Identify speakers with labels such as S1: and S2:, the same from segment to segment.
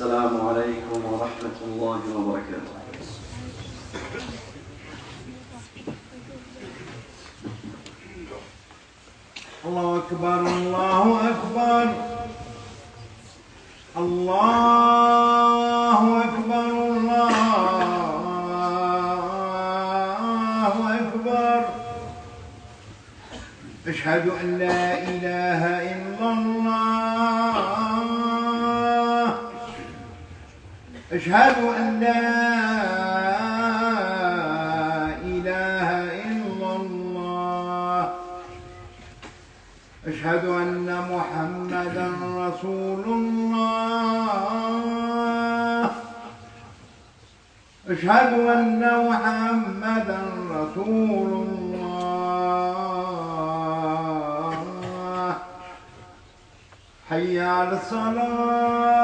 S1: السلام عليكم ورحمة الله وبركاته.
S2: الله أكبر الله أكبر الله أكبر الله أكبر. أشهد أن لا إله إلا الله. أشهد أن لا إله إلا الله. أشهد أن محمدا رسول الله. أشهد أن محمدا رسول الله. حي على الصلاة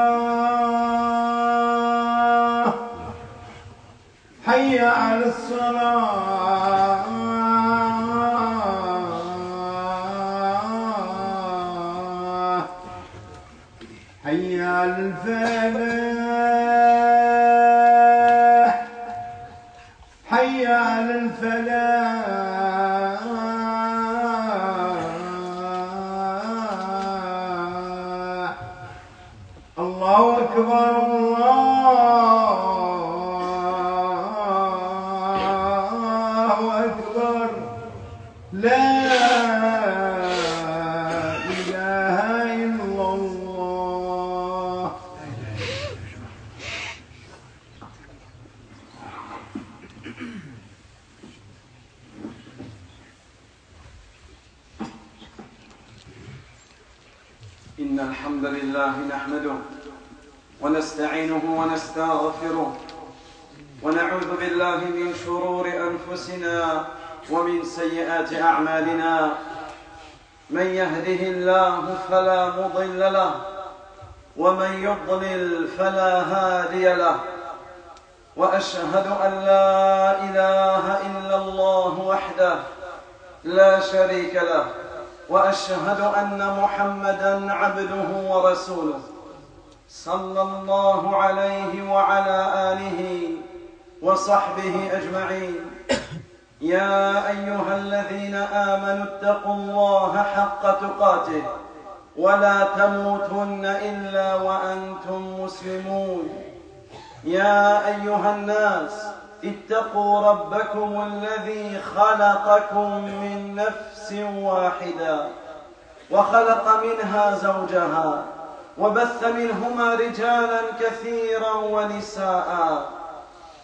S2: حي على الصلاة حي على الفلاح حي على الفلاح. الله أكبر الله أكبر. لا إله إلا الله.
S1: إن الحمد لله نحمده ونستعينه ونستغفره ونعوذ بالله من شرور أنفسنا ومن سيئات أعمالنا. من يهده الله فلا مضل له ومن يضلل فلا هادي له. وأشهد أن لا إله إلا الله وحده لا شريك له وأشهد أن محمدًا عبده ورسوله صلى الله عليه وعلى آله وصحبه أجمعين. يا أيها الذين آمنوا اتقوا الله حق تقاته ولا تموتن إلا وأنتم مسلمون. يا أيها الناس اتقوا ربكم الذي خلقكم من نفس واحدة وخلق منها زوجها وبث منهما رجالا كثيرا ونساء.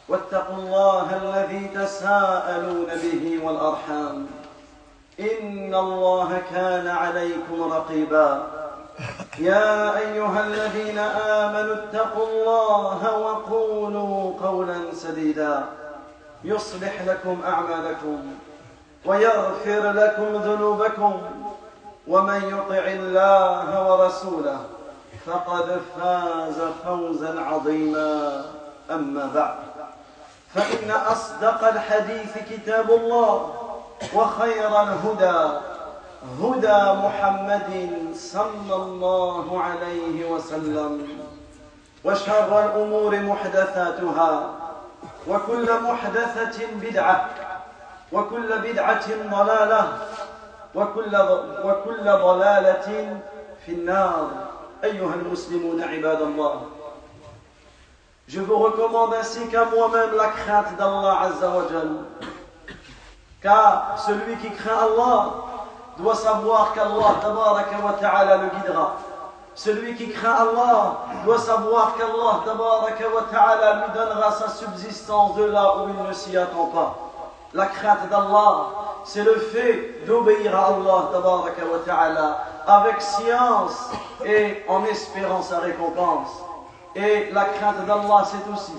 S1: واتقوا الله الذي تساءلون به والأرحام إن الله كان عليكم رقيبا. يا أيها الذين آمنوا اتقوا الله وقولوا قولا سديدا يصلح لكم أعمالكم ويغفر لكم ذنوبكم ومن يطع الله ورسوله فقد فاز فوزا عظيما. أما بعد، فإن أصدق الحديث كتاب الله وخير الهدى هدى محمد صلى الله عليه وسلم وشر الأمور محدثاتها وكل محدثة بدعة وكل بدعة ضلالة وكل ضلالة في النار. أيها المسلمون عباد الله، je vous recommande ainsi qu'à moi-même la crainte d'Allah Azza wa Jal, car celui qui craint Allah doit savoir qu'Allah tabaraka wa ta'ala le guidera. Celui qui craint Allah doit savoir qu'Allah tabaraka wa ta'ala lui donnera sa subsistance de là où il ne s'y attend pas. La crainte d'Allah, c'est le fait d'obéir à Allah tabaraka wa ta'ala avec science et en espérant sa récompense. Et la crainte d'Allah, c'est aussi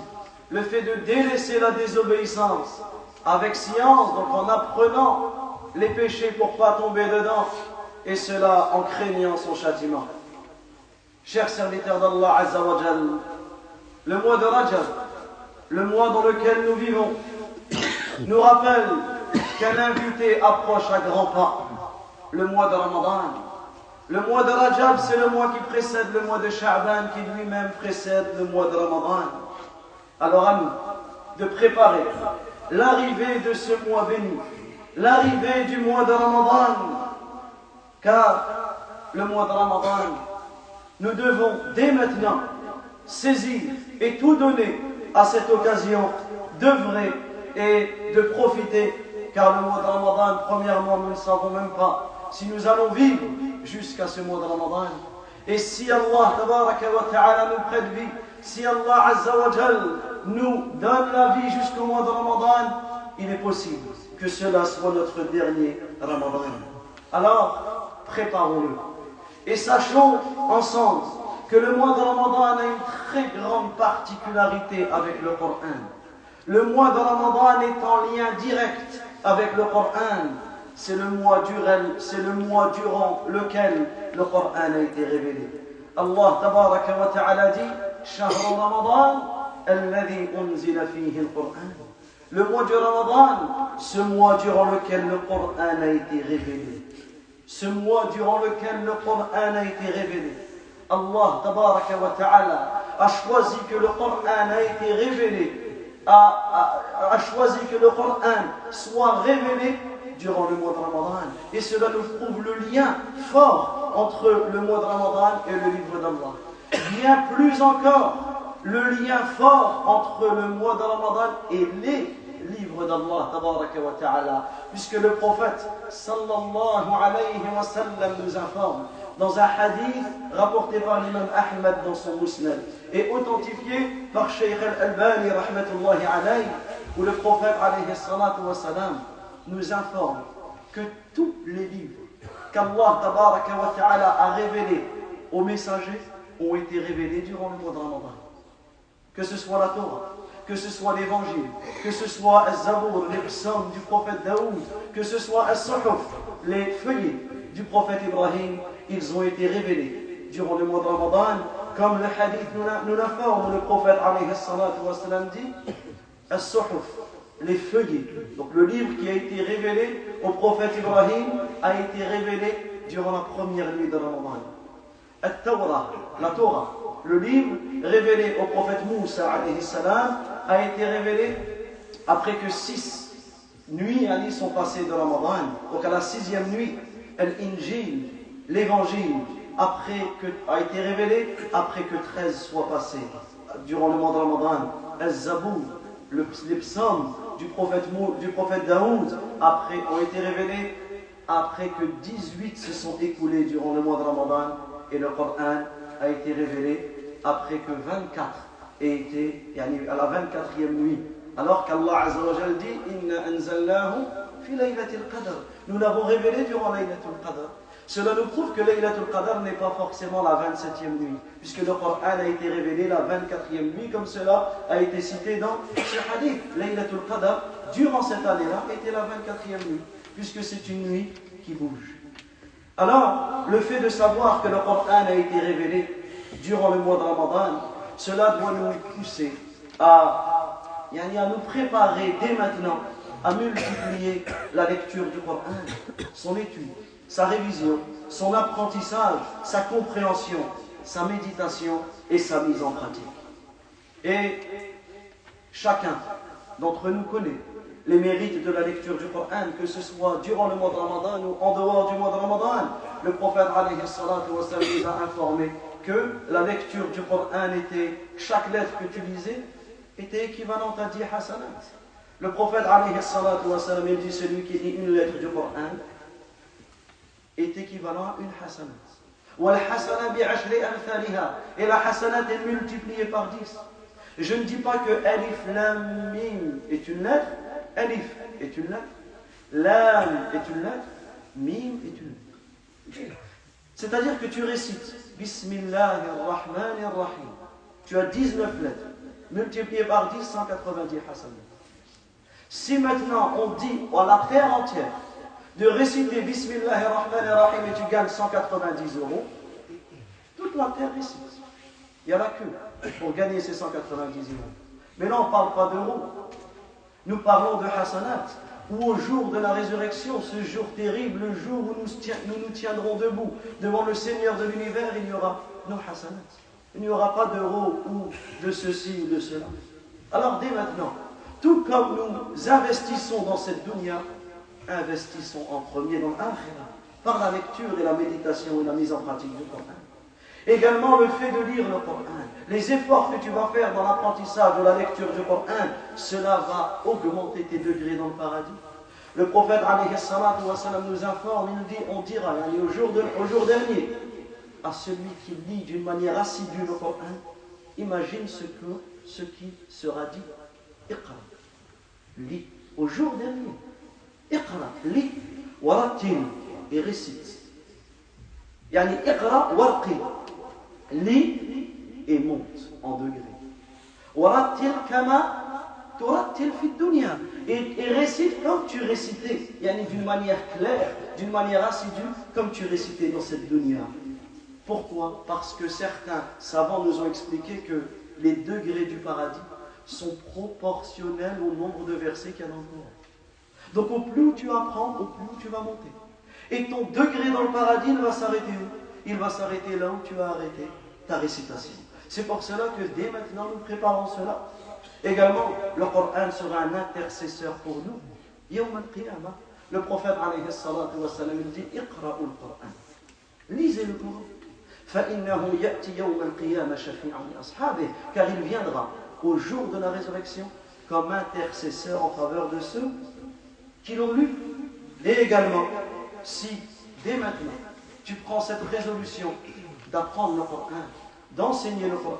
S1: le fait de délaisser la désobéissance avec science, donc en apprenant les péchés pour ne pas tomber dedans, et cela en craignant son châtiment. Chers serviteurs d'Allah Azza wa Jal, le mois de Rajab, le mois dans lequel nous vivons, nous rappelle qu'un invité approche à grands pas. Le mois de Ramadan, Le mois de Rajab, c'est le mois qui précède le mois de Sha'ban, qui lui-même précède le mois de Ramadan. Alors à nous de préparer l'arrivée de ce mois béni, l'arrivée du mois de Ramadan, car le mois de Ramadan, nous devons dès maintenant saisir et tout donner à cette occasion d'œuvrer et de profiter, car le mois de Ramadan, premièrement, nous ne savons même pas si nous allons vivre jusqu'à ce mois de Ramadan. Et si Allah tabaraka wa ta'ala nous prête vie, si Allah azza wa jal nous donne la vie jusqu'au mois de Ramadan, il est possible que cela soit notre dernier Ramadan. Alors, préparons-le. Et sachons ensemble que le mois de Ramadan a une très grande particularité avec le Coran. Le mois de Ramadan est en lien direct avec le Coran. C'est le mois durant lequel le Coran a été révélé. Allah tabaraka wa ta'ala dit Shahr Ramadan alladhi unzila fihi al-Qur'an. Le mois du Ramadan, ce mois durant lequel le Coran a été révélé. Ce mois durant lequel le Coran a été révélé. Allah tabaraka wa ta'ala a choisi que le Coran a été révélé, a choisi que le Coran soit révélé durant le mois de Ramadan. Et cela nous prouve le lien fort entre le mois de Ramadan et le livre d'Allah. Bien plus encore, le lien fort entre le mois de Ramadan et les livres d'Allah tabaraka wa ta'ala, puisque le prophète sallallahu alayhi wa sallam nous informe dans un hadith rapporté par l'imam Ahmad dans son Musnad et authentifié par Shaykh al-Albani rahmatullahi alayhi, où le prophète alayhi salatu wa salam nous informe que tous les livres qu'Allah tabaraka wa ta'ala a révélés aux messagers ont été révélés durant le mois de Ramadan. Que ce soit la Torah, que ce soit l'évangile, que ce soit Al-Zabour, les psaumes du prophète Daoud, que ce soit Al-Suhuf, les feuillets du prophète Ibrahim, ils ont été révélés durant le mois de Ramadan, comme le hadith nous l'informe, le prophète alayhi salatu wa salam dit Al-Suhuf, les feuillets. Donc le livre qui a été révélé au prophète Ibrahim a été révélé durant la première nuit de Ramadan. Al-Tawrah, la Torah, le livre révélé au prophète Moussa alayhi salam, a été révélé après que 6 nuits sont passées de Ramadan. Donc à la 6e nuit, Al-Injil, l'évangile, a été révélé après que 13 soient passés durant le mois de Ramadan. Al-Zabour, les psaumes du prophète Daoud ont été révélés après que 18 se sont écoulés durant le mois de Ramadan, et le Coran a été révélé après que 24 aient été à la 24e nuit, alors qu'Allah Azza wa Jal dit Inna anzalnahu fi laylatil qadr. Nous l'avons révélé durant laylatul qadr. Cela nous prouve que laylatul qadr n'est pas forcément la 27e nuit, puisque le Coran a été révélé la 24e nuit, comme cela a été cité dans ce hadith. Laylatul qadr, durant cette année-là, était la 24e nuit, puisque c'est une nuit qui bouge. Alors, le fait de savoir que le Coran a été révélé durant le mois de Ramadan, cela doit nous pousser à nous préparer dès maintenant à multiplier la lecture du Coran, son étude, sa révision, son apprentissage, sa compréhension, sa méditation et sa mise en pratique. Et chacun d'entre nous connaît les mérites de la lecture du Coran, que ce soit durant le mois de Ramadan ou en dehors du mois de Ramadan. Le prophète alayhi salatu wa sallam nous a informé que la lecture du Coran chaque lettre que tu lisais était équivalente à 10 hasanat. Le prophète alayhi salatu wa sallam dit celui qui lit une lettre du Coran est équivalent à une hasanat. Wal hasana bi ashri amthaliha, et la hasanat est multipliée par 10. Je ne dis pas que alif lam mim est une lettre. Alif est une lettre, Lam est une lettre, Mim est une lettre. C'est-à-dire que tu récites Bismillahirrahmanirrahim. Tu as 19 lettres, multipliées par 10, 190 hasanat. Si maintenant on dit à la terre entière de réciter Bismillahirrahmanirrahim et tu gagnes 190 €, toute la terre récite. Il y a la queue pour gagner ces 190 €. Mais là on ne parle pas d'euros. Nous parlons de hasanat. ou au jour de la résurrection, ce jour terrible, le jour où nous nous tiendrons debout devant le Seigneur de l'univers, il y aura nos hasanat. Il n'y aura pas d'euros ou de ceci ou de cela. Alors dès maintenant, tout comme nous investissons dans cette dunya, investissons en premier dans l'akhirah, par la lecture et la méditation et la mise en pratique du Coran. Également le fait de lire le Coran, les efforts que tu vas faire dans l'apprentissage de la lecture du Coran, cela va augmenter tes degrés dans le paradis. Le prophète alayhi salatu wa salam nous informe, il dit, on dira au jour dernier, à celui qui lit d'une manière assidue le Coran, imagine ce qui sera dit. Iqra, lis au jour dernier. Iqra, lis, warattil, et récite. Yani iqra, warqi, lis et monte en degré. Warattil kama turattil fi dunya, et récite comme tu récitais, yani d'une manière claire, d'une manière assidue, comme tu récitais dans cette dunya. Pourquoi? Parce que certains savants nous ont expliqué que les degrés du paradis sont proportionnels au nombre de versets qu'il y a dans le Coran. Donc au plus tu apprends, au plus tu vas monter. Et ton degré dans le paradis, il va s'arrêter où? Il va s'arrêter là où tu as arrêté ta récitation. C'est pour cela que dès maintenant nous préparons cela. Également, le Coran sera un intercesseur pour nous. Yawm al-Qiyamah, le prophète alayhi salatu wa salam, il dit Iqra'u al-Qur'an. Lisez le Coran. فإنه يأتي يوم القيامة شفيعا لأصحابه, car il viendra au jour de la résurrection comme intercesseur en faveur de ceux qui l'ont lu. Et également, si dès maintenant tu prends cette résolution d'apprendre le Coran, d'enseigner le Coran,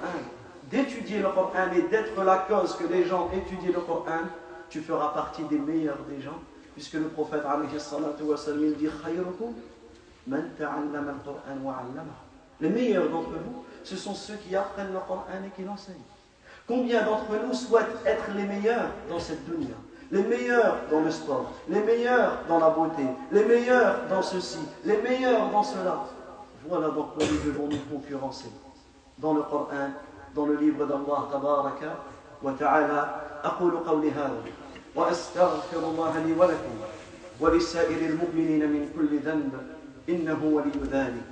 S1: d'étudier le Coran et d'être la cause que les gens étudient le Coran, tu feras partie des meilleurs des gens, puisque le prophète alayhi salatu wa sallam, il dit khayrukum man ta'allama al-Qur'an wa 'allamahu. Les meilleurs d'entre vous, ce sont ceux qui apprennent le Coran et qui l'enseignent. Combien d'entre nous souhaitent être les meilleurs dans cette dunya? Les meilleurs dans le sport, les meilleurs dans la beauté, les meilleurs dans ceci, les meilleurs dans cela. Voilà donc quoi nous devons nous concurrencer. Dans le Coran, dans le livre d'Allah tabaraka wa ta'ala, أقول قولي هذا وأستغفر الله لي ولكم ولسائر المؤمنين من كل ذنب إنه ولي ذلك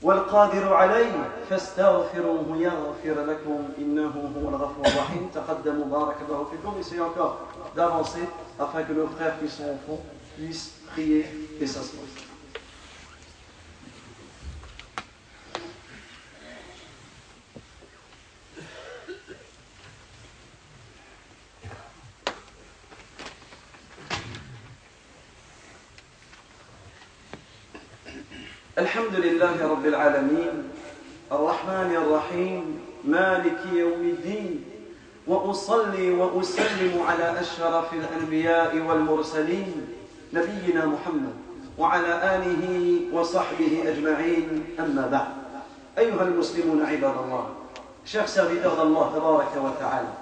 S1: والقادر عليه فاستغفروه يغفر لكم إنه هو الغفور الرحيم. تقدموا بارك الله فيكم. Essayez encore d'avancer afin que nos frères qui sont au fond puissent prier et s'asseoir. الحمد لله رب العالمين الرحمن الرحيم مالك يوم الدين وأصلي وأسلم على أشرف الأنبياء والمرسلين نبينا محمد وعلى آله وصحبه أجمعين أما بعد أيها المسلمون عباد الله chers serviteurs d'Allah tabaraka wa ta'ala,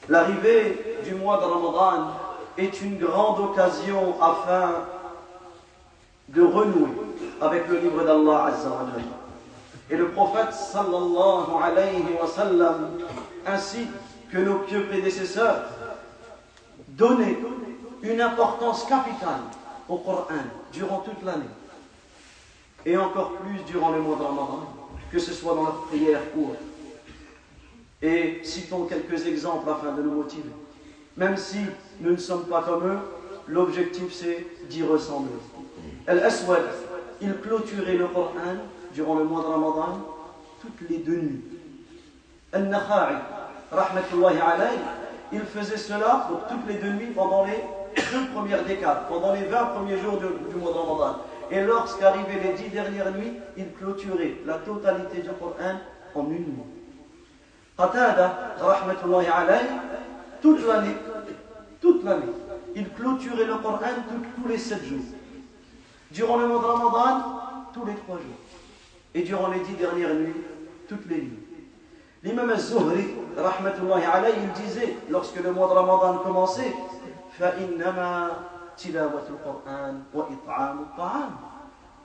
S1: l'arrivée du mois de Ramadan est une grande occasion afin de renouer avec le livre d'Allah Azza wa Jalla. Et le prophète sallallahu alayhi wa sallam ainsi que nos pieux prédécesseurs donnaient une importance capitale au Coran durant toute l'année et encore plus durant le mois de Ramadan, que ce soit dans leur prière ou autre. Et citons quelques exemples afin de nous motiver. Même si nous ne sommes pas comme eux, l'objectif c'est d'y ressembler. Al-Aswad, il clôturait le Coran durant le mois de Ramadan toutes les 2 nuits. Al-Nakha'i, rahmatullahi alayhi, il faisait cela pour toutes les 2 nuits pendant les 2 premières décades, pendant les 20 premiers jours du mois de Ramadan. Et lorsqu'arrivaient les 10 dernières nuits, il clôturait la totalité du Coran en 1 nuit. Qatada, rahmatullahi alayhi, toute l'année, il clôturait le Coran tous les 7 jours. Durant le mois de Ramadan, tous les 3 jours. Et durant les 10 dernières nuits, toutes les nuits. L'imam al-Zuhri, rahmatullahi alayhi, il disait, lorsque le mois de Ramadan commençait, فَإِنَّمَا تِلَاوَةُ الْقُرْآنِ وَإِطْعَامُ الطَّعَامِ.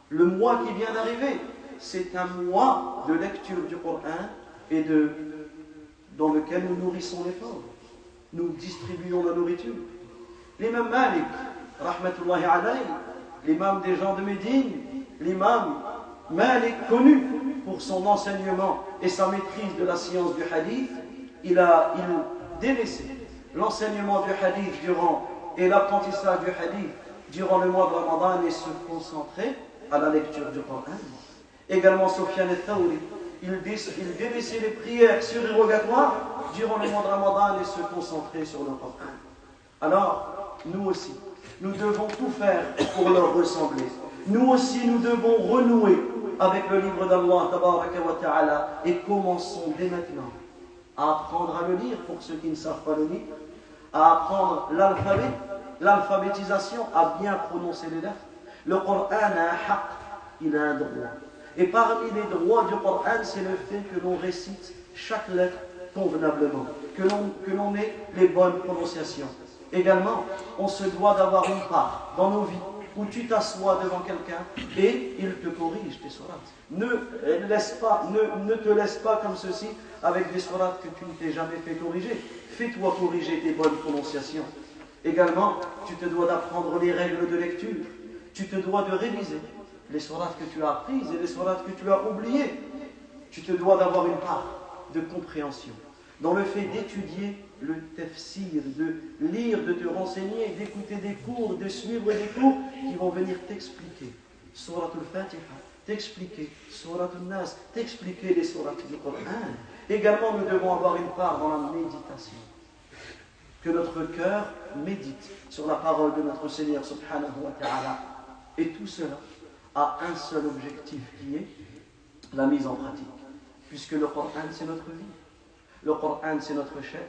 S1: Le mois qui vient d'arriver, c'est un mois de lecture du Coran et dans lequel nous nourrissons les pauvres. Nous distribuons la nourriture. L'imam Malik, rahmatullahi alayhi, l'imam des gens de Médine, l'imam Malik, connu pour son enseignement et sa maîtrise de la science du hadith, il délaissé l'enseignement du hadith et l'apprentissage du hadith durant le mois de Ramadan et se concentrait à la lecture du Coran. Également, Sufyan al-Thawri, il délaissait les prières surérogatoires durant le mois de Ramadan et se concentrait sur le Coran. Alors, nous aussi, nous devons tout faire pour leur ressembler. Nous aussi, nous devons renouer avec le livre d'Allah tabaraka wa ta'ala et commençons dès maintenant à apprendre à le lire pour ceux qui ne savent pas le lire, à apprendre l'alphabet, l'alphabétisation, à bien prononcer les lettres. Le Coran a un haqq, il a un droit. Et parmi les droits du Coran, c'est le fait que l'on récite chaque lettre convenablement, que l'on ait les bonnes prononciations. Également, on se doit d'avoir une part dans nos vies où tu t'assois devant quelqu'un et il te corrige tes sourates. Ne te laisse pas comme ceci avec des sourates que tu ne t'es jamais fait corriger. Fais-toi corriger tes bonnes prononciations. Également, tu te dois d'apprendre les règles de lecture. Tu te dois de réviser les sourates que tu as apprises et les sourates que tu as oubliées. Tu te dois d'avoir une part de compréhension dans le fait d'étudier le tafsir, de lire, de te renseigner, d'écouter des cours, de suivre des cours qui vont venir t'expliquer Surat al-Fatiha, t'expliquer Surat al-Nas, t'expliquer les sourates du Coran. Également, nous devons avoir une part dans la méditation. Que notre cœur médite sur la parole de notre Seigneur subhanahu wa ta'ala. Et tout cela a un seul objectif qui est la mise en pratique. Puisque le Coran c'est notre vie. Le Coran c'est notre chair.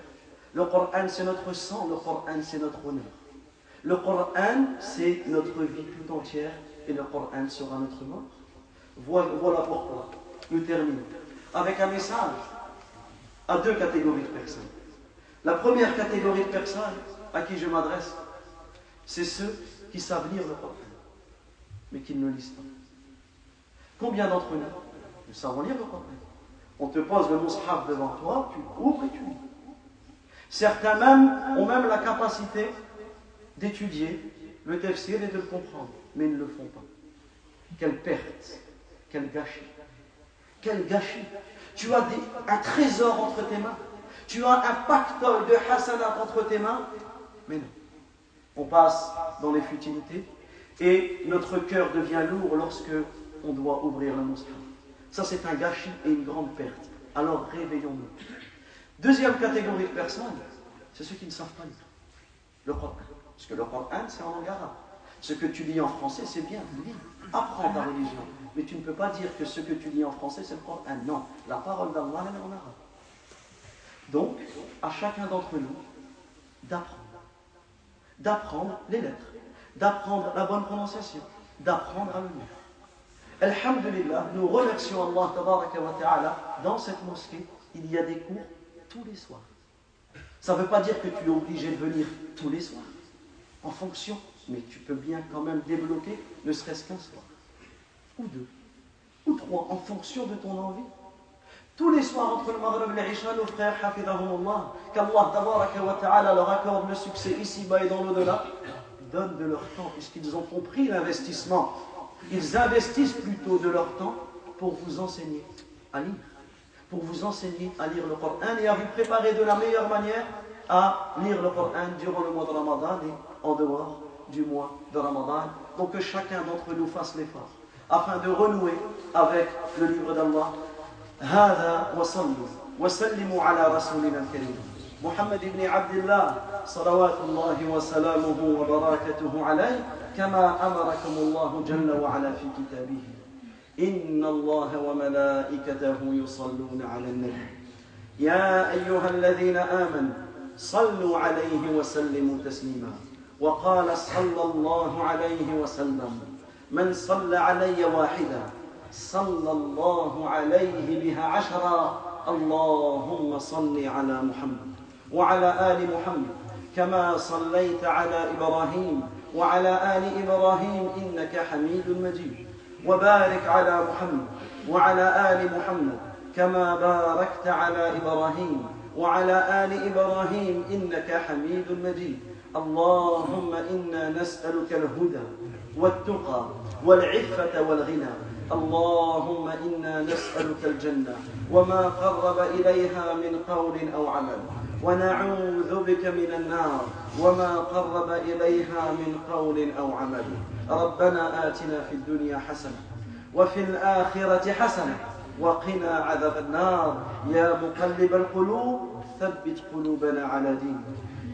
S1: Le Coran c'est notre sang. Le Coran c'est notre honneur. Le Coran c'est notre vie tout entière. Et le Coran sera notre mort. Voilà pourquoi nous terminons avec un message à deux catégories de personnes. La première catégorie de personnes à qui je m'adresse, c'est ceux qui savent lire le Coran, mais qui ne le lisent pas. Combien d'entre nous savons lire le Coran? On te pose le mushaf devant toi, tu ouvres et tu lis. Certains ont même la capacité d'étudier le tafsir et de le comprendre, mais ils ne le font pas. Quelle perte, quel gâchis. Quel gâchis. Tu as un trésor entre tes mains. Tu as un pactole de hasanat entre tes mains. Mais non. On passe dans les futilités et notre cœur devient lourd lorsque on doit ouvrir le mushaf. Ça, c'est un gâchis et une grande perte. Alors, réveillons-nous. Deuxième catégorie de personnes, c'est ceux qui ne savent pas lire le Coran. Parce que le Coran, c'est en langue arabe. Ce que tu lis en français, c'est bien. Lis. Apprends ta religion. Mais tu ne peux pas dire que ce que tu lis en français, c'est le Coran. Non. La parole d'Allah, elle est en arabe. Donc, à chacun d'entre nous, d'apprendre les lettres, d'apprendre la bonne prononciation, d'apprendre à le lire. Alhamdulillah, nous remercions Allah tabaraka wa ta'ala. Dans cette mosquée, il y a des cours tous les soirs. Ça ne veut pas dire que tu es obligé de venir tous les soirs, en fonction, mais tu peux bien quand même débloquer ne serait-ce qu'un soir, ou deux, ou trois, en fonction de ton envie. Tous les soirs entre le Maghreb et l'Isha, nos frères, hafidahumullah, qu'Allah tabaraka wa ta'ala leur accorde le succès ici-bas et dans l'au-delà, donnent de leur temps, puisqu'ils ont compris l'investissement. Ils investissent plutôt de leur temps pour vous enseigner à lire, pour vous enseigner à lire le Coran et à vous préparer de la meilleure manière à lire le Coran durant le mois de Ramadan et en dehors du mois de Ramadan. Donc que chacun d'entre nous fasse l'effort afin de renouer avec le livre d'Allah. هذا وصلوا وسلموا على رسولنا الكريم محمد بن عبد الله صلوات الله وسلامه وبركاته عليه كما أمركم الله جل وعلا في كتابه إن الله وملائكته يصلون على النبي يا أيها الذين آمنوا صلوا عليه وسلموا تسليما وقال صلى الله عليه وسلم من صلى علي واحدا صلى الله عليه بها عشرا اللهم صل على محمد وعلى آل محمد كما صليت على إبراهيم وعلى آل إبراهيم إنك حميد مجيد وبارك على محمد وعلى آل محمد كما باركت على إبراهيم وعلى آل إبراهيم إنك حميد مجيد اللهم إنا نسألك الهدى والتقى والعفة والغنى. اللهم إنا نسألك الجنة وما قرب إليها من قول أو عمل، ونعوذ بك من النار وما قرب إليها من قول أو عمل. ربنا آتنا في الدنيا حسنة وفي الآخرة حسنة وقنا عذاب النار. يا مقلب القلوب ثبت قلوبنا على دينك.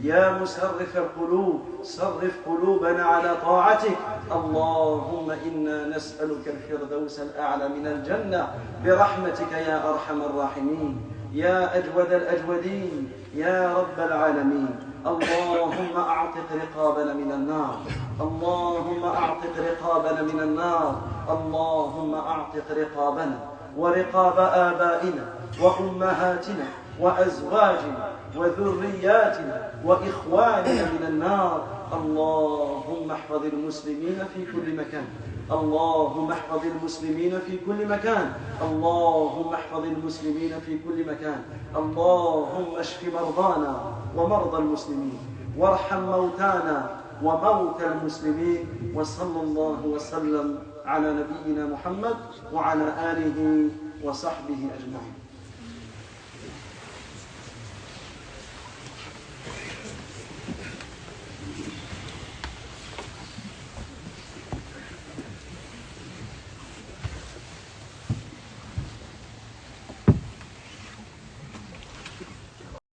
S1: يا مسرف القلوب صرف قلوبنا على طاعتك. اللهم إنا نسألك الفردوس الأعلى من الجنة برحمتك يا أرحم الراحمين، يا أجود الأجودين، يا رب العالمين. اللهم أعتق رقابنا من النار، اللهم أعتق رقابنا من النار، اللهم أعتق رقابنا ورقاب آبائنا وأمهاتنا وأزواجنا وذرياتنا وإخواننا من النار. اللهم احفظ المسلمين في كل مكان، اللهم احفظ المسلمين في كل مكان، اللهم احفظ المسلمين في كل مكان. اللهم اشف مرضانا ومرضى المسلمين، وارحم موتانا وموتى المسلمين. وصلى الله وسلم على نبينا محمد وعلى آله وصحبه أجمعين.